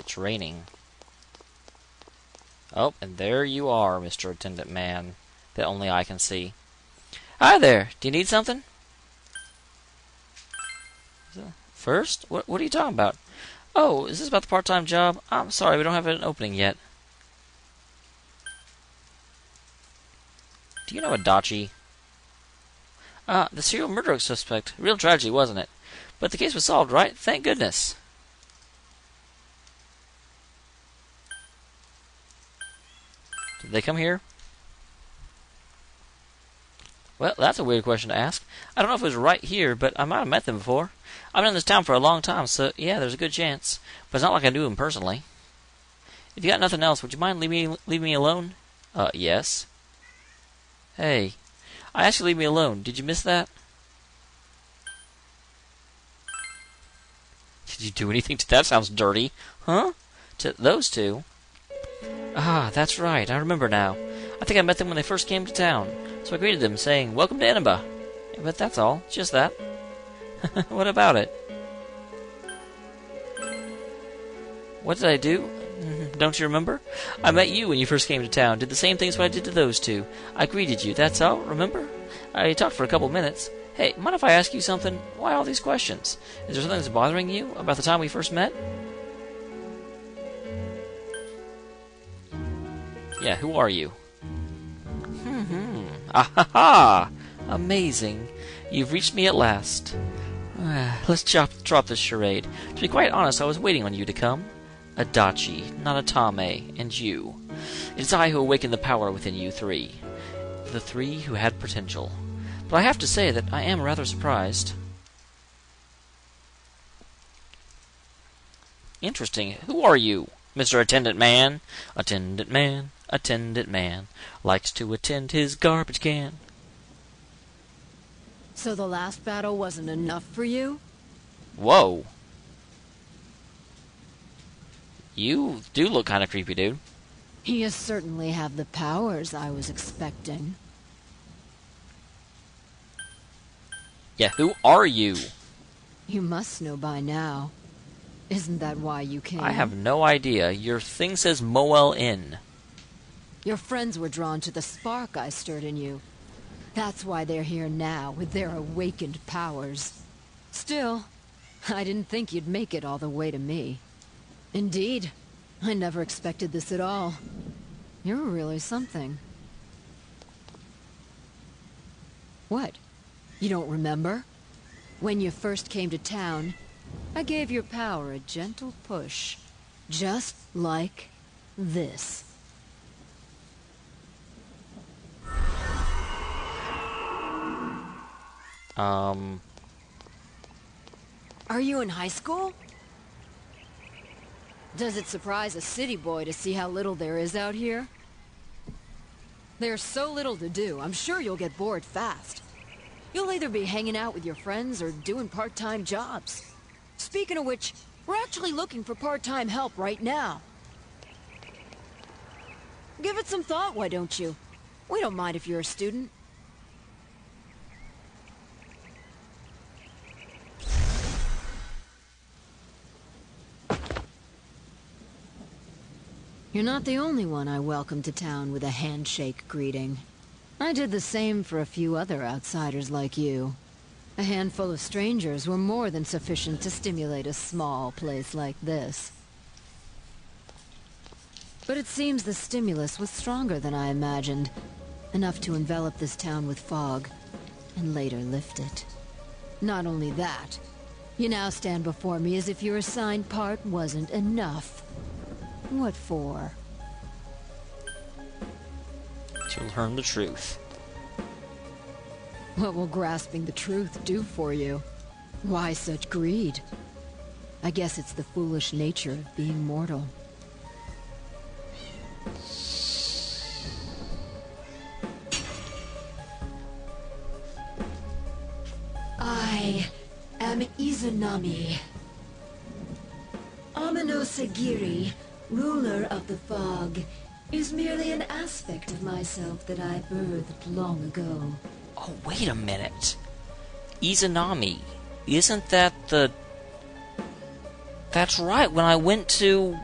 It's raining. Oh, and there you are, Mr. Attendant Man, that only I can see. Hi there. Do you need something? First? What are you talking about? Oh, is this about the part-time job? I'm sorry, we don't have an opening yet. Do you know Adachi? The serial murder suspect. Real tragedy, wasn't it? But the case was solved, right? Thank goodness. Did they come here? Well, that's a weird question to ask. I don't know if it was right here, but I might have met them before. I've been in this town for a long time, so yeah, there's a good chance. But it's not like I knew them personally. If you got nothing else, would you mind leaving me alone? Yes. Hey, I asked you to leave me alone. Did you miss that? Did you do anything to that? Sounds dirty. Huh? To those two? Ah, that's right. I remember now. I think I met them when they first came to town. So I greeted them, saying, "Welcome to Inaba." But that's all. Just that. What about it? What did I do? Don't you remember? I met you when you first came to town. Did the same things what I did to those two. I greeted you. That's all. Remember? I talked for a couple minutes. Hey, mind if I ask you something? Why all these questions? Is there something that's bothering you about the time we first met? Yeah, who are you? Ah ha ha! Amazing. You've reached me at last. Let's drop this charade. To be quite honest, I was waiting on you to come. Adachi, not Atame, and you. It is I who awakened the power within you three. The three who had potential. But I have to say that I am rather surprised. Interesting. Who are you, Mr. Attendant Man? Attendant Man, attendant man, likes to attend his garbage can. So the last battle wasn't enough for you? Whoa. You do look kind of creepy, dude. You certainly have the powers I was expecting. Yeah, who are you? You must know by now. Isn't that why you came? I have no idea. Your thing says Moel Inn. Your friends were drawn to the spark I stirred in you. That's why they're here now, with their awakened powers. Still, I didn't think you'd make it all the way to me. Indeed, I never expected this at all. You're really something. What? You don't remember? When you first came to town, I gave your power a gentle push. Just like this. Are you in high school? Does it surprise a city boy to see how little there is out here? There's so little to do, I'm sure you'll get bored fast. You'll either be hanging out with your friends or doing part-time jobs. Speaking of which, we're actually looking for part-time help right now. Give it some thought, why don't you? We don't mind if you're a student. You're not the only one I welcomed to town with a handshake greeting. I did the same for a few other outsiders like you. A handful of strangers were more than sufficient to stimulate a small place like this. But it seems the stimulus was stronger than I imagined. Enough to envelop this town with fog, and later lift it. Not only that, you now stand before me as if your assigned part wasn't enough. What for? To learn the truth. What will grasping the truth do for you? Why such greed? I guess it's the foolish nature of being mortal. I am Izanami. Amino-Sagiri, ruler of the fog, is merely an aspect of myself that I birthed long ago. Oh, wait a minute. Izanami. Isn't that the... That's right, when I went to...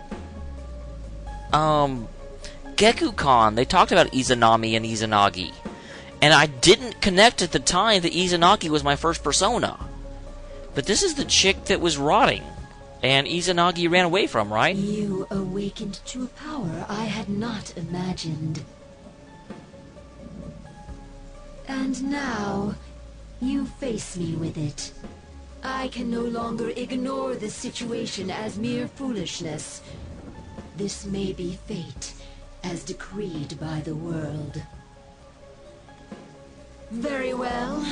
Geku-Con, they talked about Izanami and Izanagi. And I didn't connect at the time that Izanagi was my first persona. But this is the chick that was rotting. And Izanagi ran away from, right? You awakened to a power I had not imagined. And now, you face me with it. I can no longer ignore this situation as mere foolishness. This may be fate, as decreed by the world. Very well.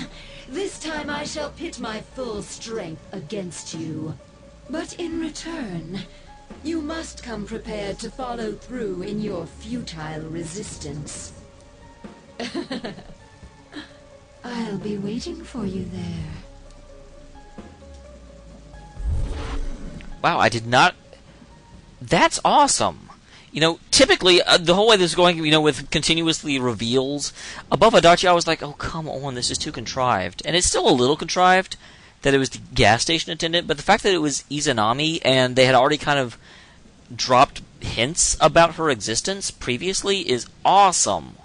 This time I shall pit my full strength against you. But in return, you must come prepared to follow through in your futile resistance. I'll be waiting for you there. Wow, I did not... That's awesome! You know, typically, the whole way this is going, you know, with continuously reveals, above Adachi, I was like, oh, come on, this is too contrived. And it's still a little contrived that it was the gas station attendant, but the fact that it was Izanami, and they had already kind of dropped hints about her existence previously, is awesome.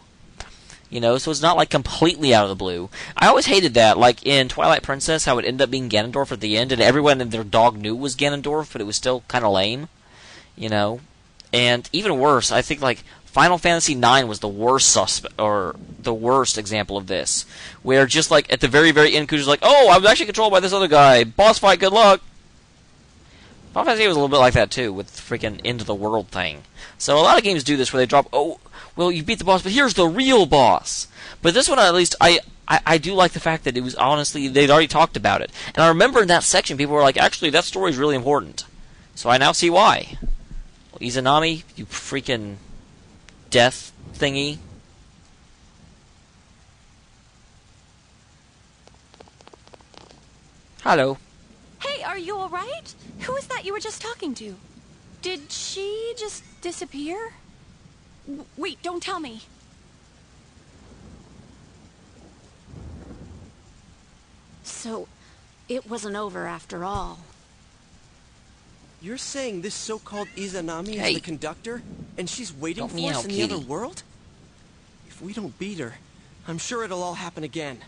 You know, so it's not, like, completely out of the blue. I always hated that, like in Twilight Princess, how it ended up being Ganondorf at the end, and everyone and their dog knew it was Ganondorf, but it was still kind of lame. You know? And even worse, I think, like, Final Fantasy IX was the worst the worst example of this. Where just, like, at the very, very end, Kuja's like, oh, I was actually controlled by this other guy. Boss fight, good luck. Final Fantasy was a little bit like that, too, with the freaking end of the world thing. So a lot of games do this where they drop, oh, well, you beat the boss, but here's the real boss. But this one, at least, I do like the fact that it was, honestly, they'd already talked about it. And I remember in that section, people were like, actually, that story's really important. So I now see why. Well, Izanami, you freaking death thingy. Hello. Hey, are you alright? Who was that you were just talking to? Did she just disappear? Wait, don't tell me. So, it wasn't over after all. You're saying this so-called Izanami Hey. is the conductor, and she's waiting Don't for meow, us in the kitty. other world? If we don't beat her, I'm sure it'll all happen again.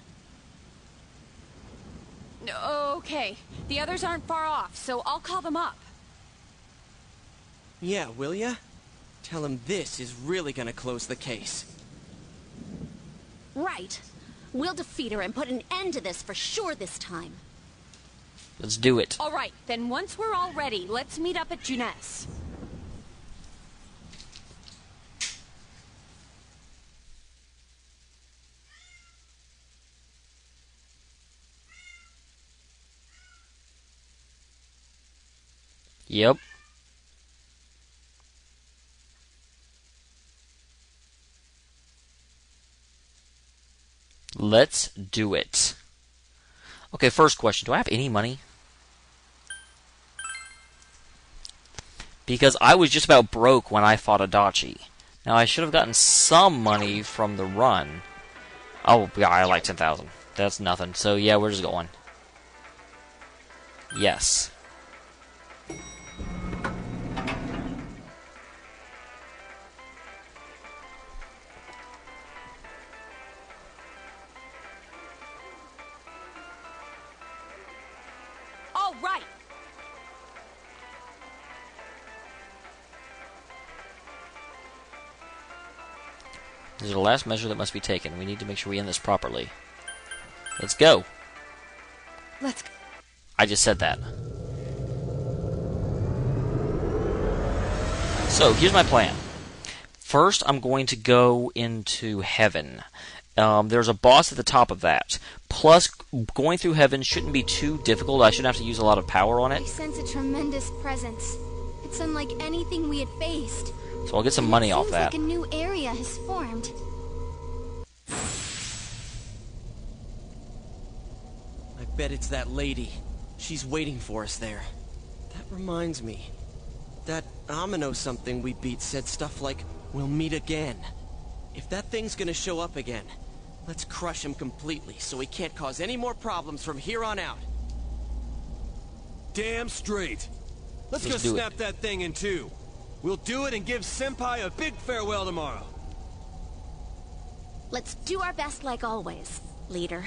Okay, the others aren't far off, so I'll call them up. Yeah, will ya? Tell him this is really gonna close the case. Right. We'll defeat her and put an end to this for sure this time. Let's do it. Alright, then once we're all ready, let's meet up at Junes. Yep. Let's do it. Okay, first question. Do I have any money? Because I was just about broke when I fought Adachi. Now, I should have gotten some money from the run. Oh, yeah, I like 10,000. That's nothing. So, yeah, we're just going. Yes. All right. This is the last measure that must be taken. We need to make sure we end this properly. Let's go. Let's go. I just said that. So, here's my plan. First, I'm going to go into heaven. There's a boss at the top of that. Plus, going through heaven shouldn't be too difficult. I shouldn't have to use a lot of power on it. I sense a tremendous presence. It's unlike anything we had faced. So I'll get some money off that. Seems like a new area has formed. I bet it's that lady. She's waiting for us there. That reminds me. That Amino something we beat said stuff like, we'll meet again. If that thing's gonna show up again, let's crush him completely so he can't cause any more problems from here on out. Damn straight. Let's Let's go do it. snap that thing in two. We'll do it and give Senpai a big farewell tomorrow. Let's do our best like always, leader.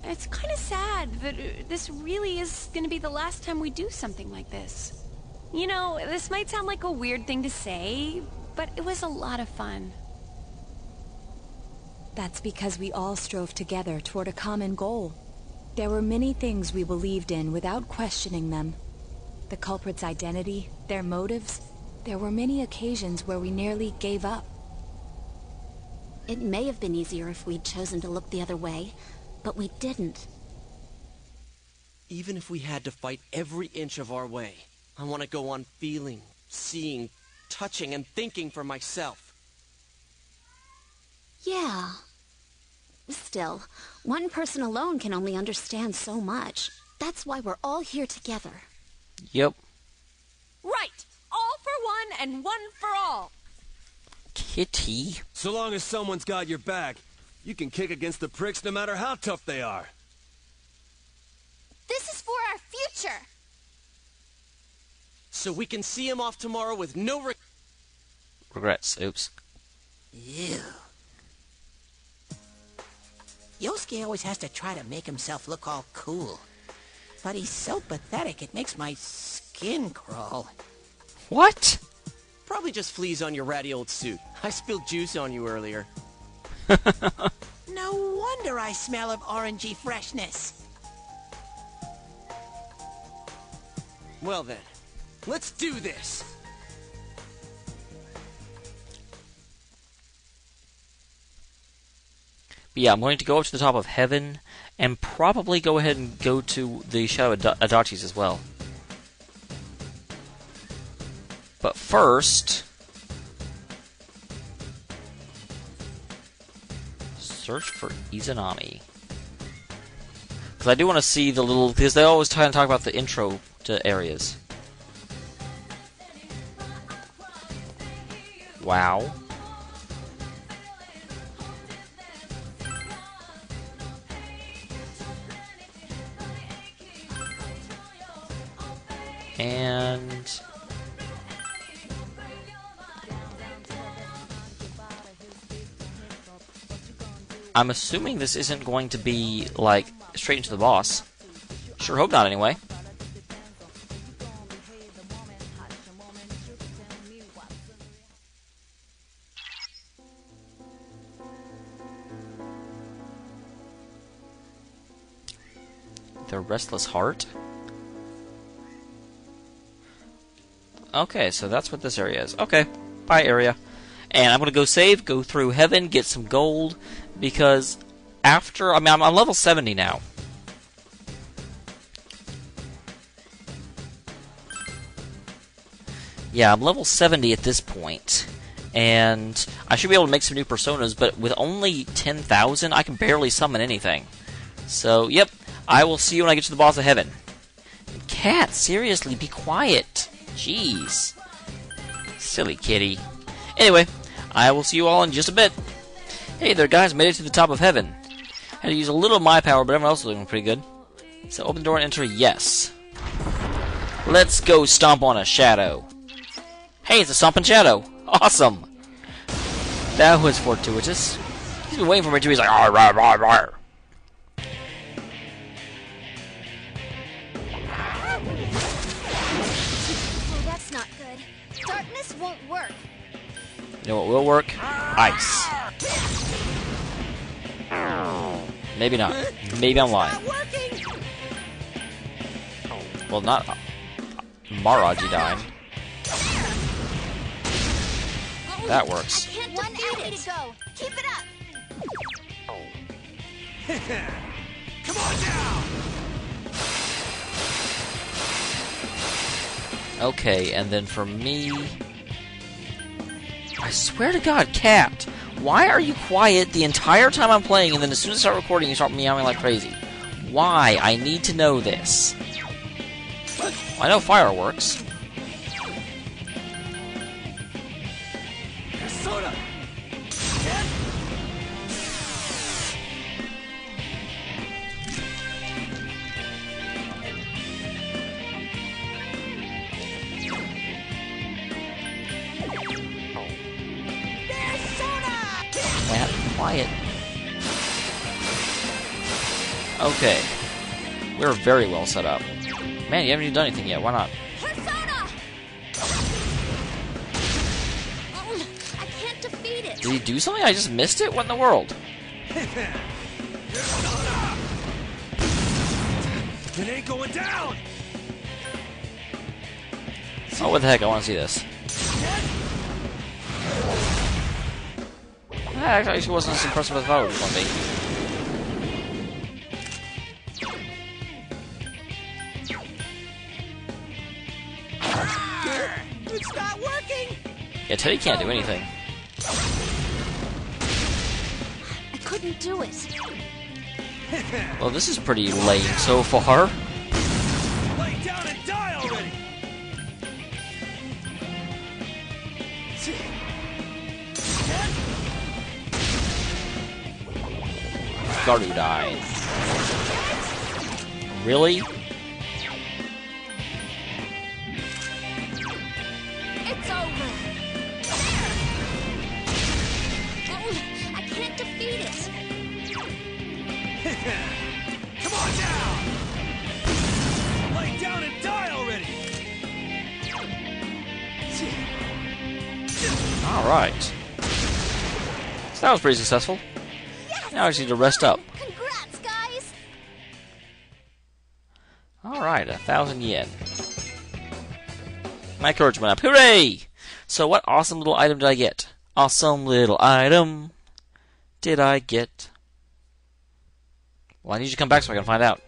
It's kind of sad that this really is going to be the last time we do something like this. You know, this might sound like a weird thing to say, but it was a lot of fun. That's because we all strove together toward a common goal. There were many things we believed in without questioning them. The culprit's identity, their motives. There were many occasions where we nearly gave up. It may have been easier if we'd chosen to look the other way, but we didn't. Even if we had to fight every inch of our way, I want to go on feeling, seeing, touching, and thinking for myself. Yeah. Still, one person alone can only understand so much. That's why we're all here together. Yep. Right! All for one and one for all! Kitty. So long as someone's got your back, you can kick against the pricks no matter how tough they are. This is for our future. So we can see him off tomorrow with no Regrets. Oops. Ew. Yosuke always has to try to make himself look all cool. But he's so pathetic, it makes my skin crawl. What? Probably just fleas on your ratty old suit. I spilled juice on you earlier. No wonder I smell of orangey freshness. Well then, let's do this! But yeah, I'm going to go up to the top of heaven and probably go ahead and go to the Shadow Adachi's as well. But first, search for Izanami. Because I do want to see the little... Because they always try and talk about the intro to areas. Wow. And... I'm assuming this isn't going to be, like, straight into the boss. Sure hope not, anyway. The Restless Heart? Okay, so that's what this area is. Okay, bye area. And I'm going to go save, go through heaven, get some gold, because after... I mean, I'm on level 70 now. Yeah, I'm level 70 at this point. And I should be able to make some new personas, but with only 10,000, I can barely summon anything. So, yep, I will see you when I get to the boss of heaven. Cat, seriously, be quiet. Jeez. Silly kitty. Anyway, I will see you all in just a bit. Hey there, guys, made it to the top of heaven. Had to use a little of my power, but everyone else is doing pretty good. So open the door and enter yes. Let's go stomp on a shadow. Hey, it's a stomping shadow. Awesome. That was fortuitous. He's been waiting for me too. He's like, "Arr, arr, arr, arr." Oh, that's not good. Darkness won't work. You know what will work? Ice. Maybe not. Maybe I'm lying. Well, not Maraji dying. That works. One enemy to go. Keep it up. Come on down! Okay, and then for me... I swear to God, Cat, why are you quiet the entire time I'm playing, and then as soon as I start recording, you start meowing like crazy? Why? I need to know this. I know fireworks. Soda! quiet. Okay. We're very well set up. Man, you haven't even done anything yet. Why not? Persona! Oh, I can't defeat it. Did he do something? I just missed it? What in the world? It ain't going down! Oh, what the heck? I want to see this. That actually wasn't as impressive as I thought it was going to be. It's not working! Yeah, Teddy can't do anything. I couldn't do it. Well, this is pretty lame so far. Lay down and die already! Garudai. Really? It's over. Oh, I can't defeat it. Come on down! Lay down and die already! Alright. So that was pretty successful. Now I just need to rest up. Congrats, guys. Alright, 1,000 yen. My courage went up. Hooray! So what awesome little item did I get? Awesome little item did I get? Well, I need you to come back so I can find out.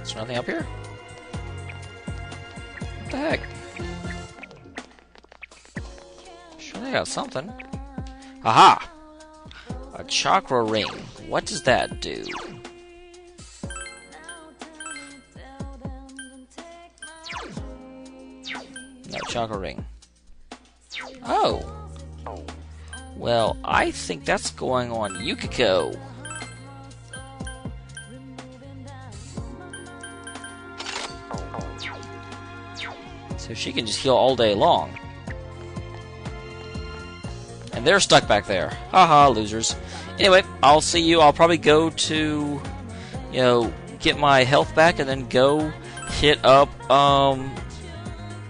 Is there nothing up here? What the heck? Sure they got something. Aha! A chakra ring. What does that do? No, chakra ring. Oh! Well, I think that's going on Yukiko. So she can just heal all day long. And they're stuck back there. Haha, losers. Anyway, I'll see you. I'll probably go to, get my health back and then go hit up,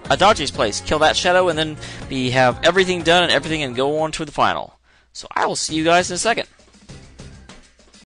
Adachi's place. Kill that shadow and then have everything done and go on to the final. So I will see you guys in a second.